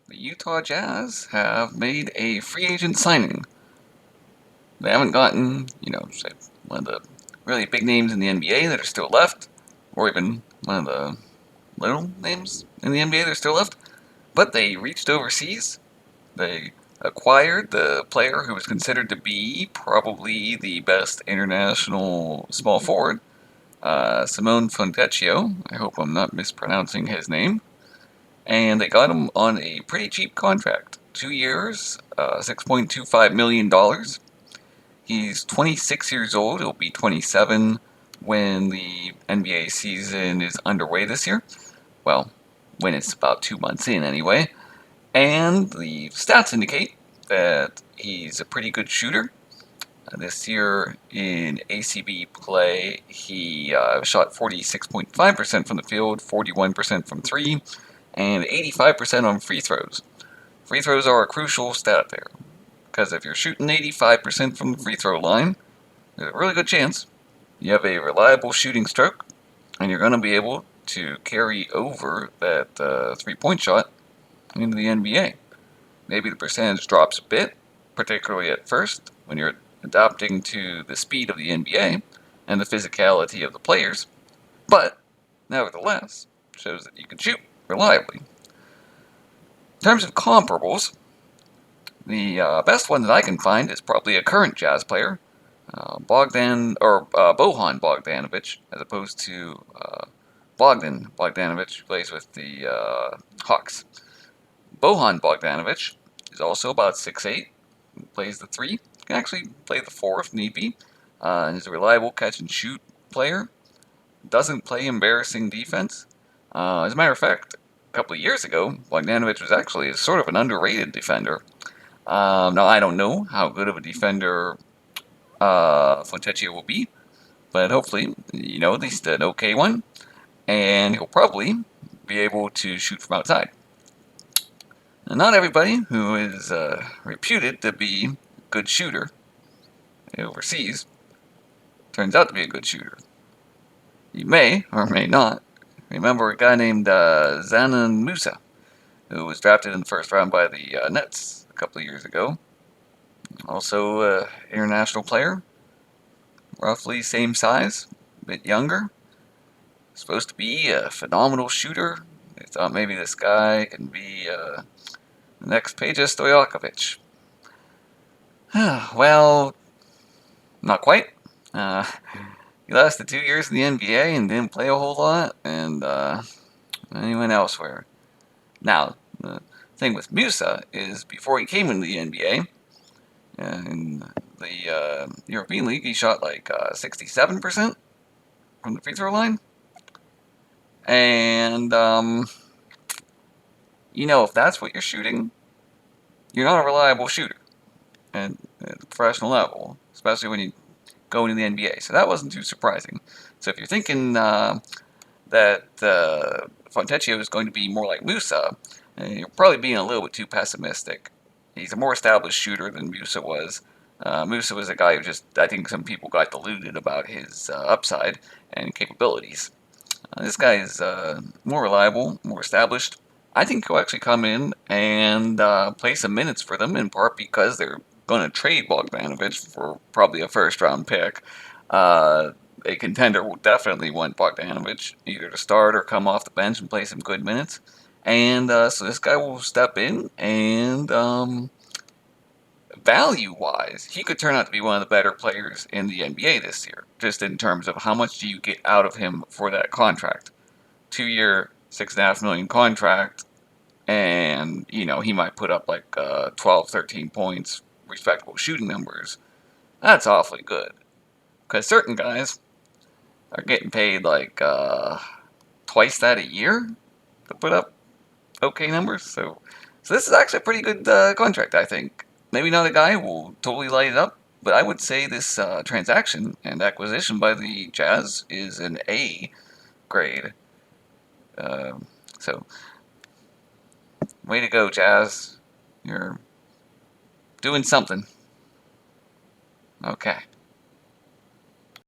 The Utah Jazz have made a free agent signing. They haven't gotten, say, one of the really big names in the NBA that are still left, or even one of the little names in the NBA that are still left, but they reached overseas. They acquired the player who was considered to be probably the best international small forward, Simone Fontecchio. I hope I'm not mispronouncing his name. And they got him on a pretty cheap contract. 2 years, $6.25 million. He's 26 years old. He'll be 27 when the NBA season is underway this year. Well, when it's about 2 months in, anyway. And the stats indicate that he's a pretty good shooter. This year in ACB play, he shot 46.5% from the field, 41% from three, and 85% on free throws. Free throws are a crucial stat there, because if you're shooting 85% from the free throw line, there's a really good chance you have a reliable shooting stroke, and you're going to be able to carry over that three-point shot into the NBA. Maybe the percentage drops a bit, particularly at first, when you're adapting to the speed of the NBA and the physicality of the players, but nevertheless, shows that you can shoot reliably. In terms of comparables, the best one that I can find is probably a current Jazz player, Bohan Bogdanovic, as opposed to Bogdan Bogdanovic, who plays with the Hawks. Bohan Bogdanovic is also about 6'8", plays the three, can actually play the four if need be, and is a reliable catch and shoot player. Doesn't play embarrassing defense. As a matter of fact, a couple of years ago, Bogdanovic was actually sort of an underrated defender. Now, I don't know how good of a defender Fontecchio will be, but hopefully, at least an okay one, and he'll probably be able to shoot from outside. And not everybody who is reputed to be a good shooter overseas turns out to be a good shooter. You may, or may not, remember a guy named Zanan Musa, who was drafted in the first round by the Nets a couple of years ago. Also an international player, roughly same size, a bit younger. Supposed to be a phenomenal shooter. They thought maybe this guy can be the next Peja Stojakovic. Well, not quite. Uh, he lasted 2 years in the NBA and didn't play a whole lot, and then he went elsewhere. Now, the thing with Musa is before he came into the NBA, in the European League, he shot like 67% from the free throw line. And, if that's what you're shooting, you're not a reliable shooter at the professional level, especially when you go into the NBA. So that wasn't too surprising. So if you're thinking that Fontecchio is going to be more like Musa, you're probably being a little bit too pessimistic. He's a more established shooter than Musa was. Musa was a guy who I think some people got deluded about his upside and capabilities. This guy is more reliable, more established. I think he'll actually come in and play some minutes for them, in part because they're going to trade Bogdanovic for probably a first-round pick. A contender will definitely want Bogdanovic either to start or come off the bench and play some good minutes. And so this guy will step in and value-wise, he could turn out to be one of the better players in the NBA this year, just in terms of how much do you get out of him for that contract. 2 year, $6.5 million contract, and, he might put up like 12, 13 points, respectable shooting numbers. That's awfully good. Because certain guys are getting paid like twice that a year to put up okay numbers. So this is actually a pretty good contract, I think. Maybe not a guy who will totally light it up, but I would say this transaction and acquisition by the Jazz is an A grade. So, way to go, Jazz. You're doing something. Okay.